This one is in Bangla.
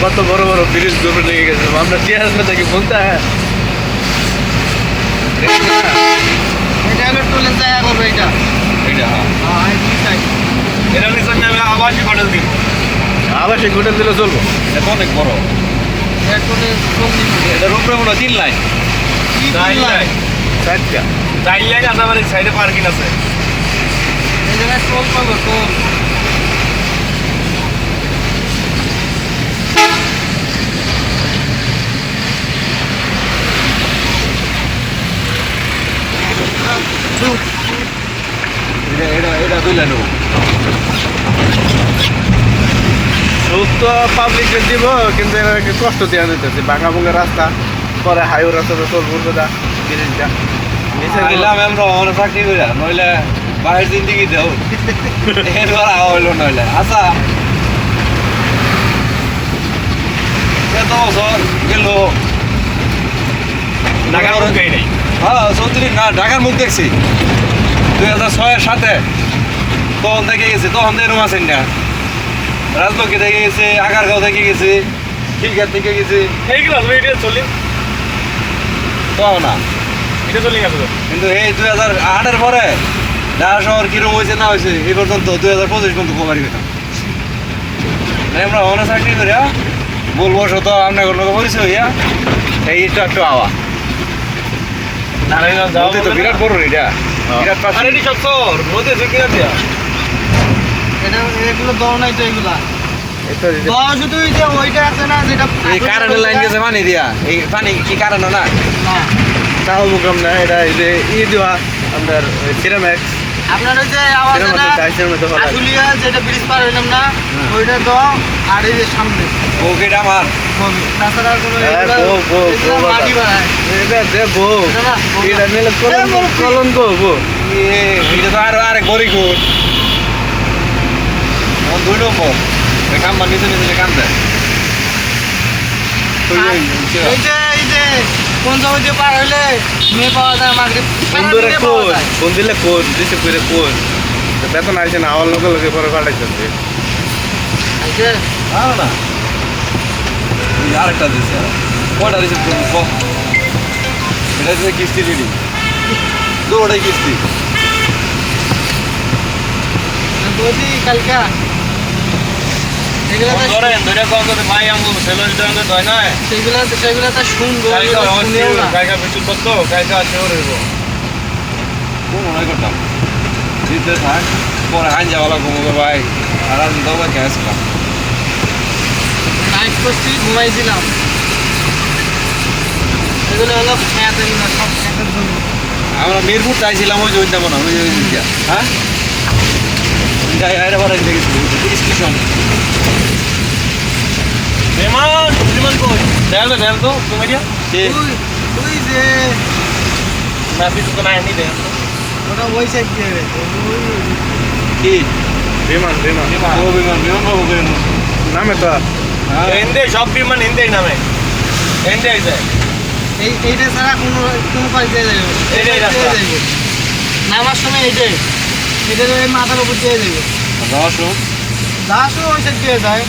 কত বড় বড় ব্রিজ ডুবে লেগে গেছে আমরা চেয়ার থাকি বলতে আবাসিক হোটেল দিলে চলবো এটা অনেক বড় এটার উপরে মনে হয় 3 লাইন 4 লাইন 4 লাইন আছে আমার সাইডে পার্কিং আছে এই জায়গায় টোল পাবো টোল এটা দুইলা নেব সুখ তো পাবলিককে দিব কিন্তু এরা কষ্ট দেওয়া দিতেছে ভাঙা ভুঙা রাস্তা পরে হাইওয়ে রাস্তাতে চলবো দাদা ব্রিজটা আমরা আমরা চাকরি করি নইলে বাইরের জিন্দিগি দেও এরপর হইলো নইলে আচ্ছা এত বছর গেল ঢাকার মুখ নেই হ্যাঁ 34 না ঢাকার মুখ দেখছি 2006-7 তখন থেকে গেছি তখন তো এরকম আছেন না রাজলক্ষ্মী থেকে গেছে আগারগাঁও থেকে গেছে খিলগাঁও থেকে গেছে এইগুলো এটা চলি তো না এটা চলি গেছে কিন্তু এই 2008-এর পরে ঢাকা শহর কিরকম হয়েছে না হয়েছে এই পর্যন্ত 2025 পর্যন্ত খবরই পেতাম আমরা অনেক চাকরি করি বলবো শত আপনার কোনো পরিচয় হইয়া এই একটু আওয়া নারায়ণগঞ্জ তো বিরাট বড় এটা বিরাট পাশে রেডি সব তোর নদী থেকে কিনা দিয়া এটা এগুলো দাও নাই তো এগুলা এটা দাও শুধু এই যে ওইটা আছে না যেটা এই কারেন্টের লাইন গেছে পানি দিয়া এই পানি কি কারণ না না তাও মুকম না এটা এই যে দেওয়া আমাদের সিরামিক্স আপনার ওই যে আওয়াজ না আসলিয়া যেটা ব্রিজ পার হইলাম না ওইটা দাও আর এই যে সামনে ওকেটা আমার তাছাড়া কোনো মাটি বানায় এটা দেবো এটা নিলে কলঙ্ক হবো এটা তো আরেক বড়ি গুণ দুই নম্বর কাম নিচে নিচে কাম দেয় এই যে কোন জায়গায় পার হইলে মেয়ে পাওয়া যায় মাগরিব কোন দিলে কোন দিছে করে কোন বেতন আইছে না আওয়ার লোকে লোকে পরে পাঠাইতেছে না আরেকটা দিছে কয়টা দিছে এটা দিছে কিস্তি রেডি দুটাই কিস্তি বলছি কালকা এগুলা তো ধরেন ধরে কোন তো ভাই আমগো সেলর দঙ্গ দয় না সেগুলা তো শুনবো কালকা বিচুল করতো কালকা শিওর হইব কোন মনে করতাম দিতে থাক পরে আইন যাওয়ালা ঘুমোবে ভাই আর আজ দাও গ্যাস কা নাইট করছি ঘুমাইছিলাম এগুলো হলো খেতে না সব খেতের জন্য আমরা মিরপুর চাইছিলাম ওই জন্য মনে ওই হ্যাঁ যাই আরে বড় দেখেছি স্টেশন বিমান কই দেন তো তুমি দিয়া ওই যে নাপি তো না নি দেন ওটা ওই সাইড দিয়ে রে কি বিমান ও বিমান বাবু কেন নামে তো হিন্দি সব বিমান হিন্দি নামে হিন্দি আছে এইটা ছাড়া কোনো পাশ দিয়ে যাবে এইটাই রাস্তা নামার সময় এইটা ওই মাথার উপর দিয়ে যাবে 10 ওই সাইড দিয়ে যায়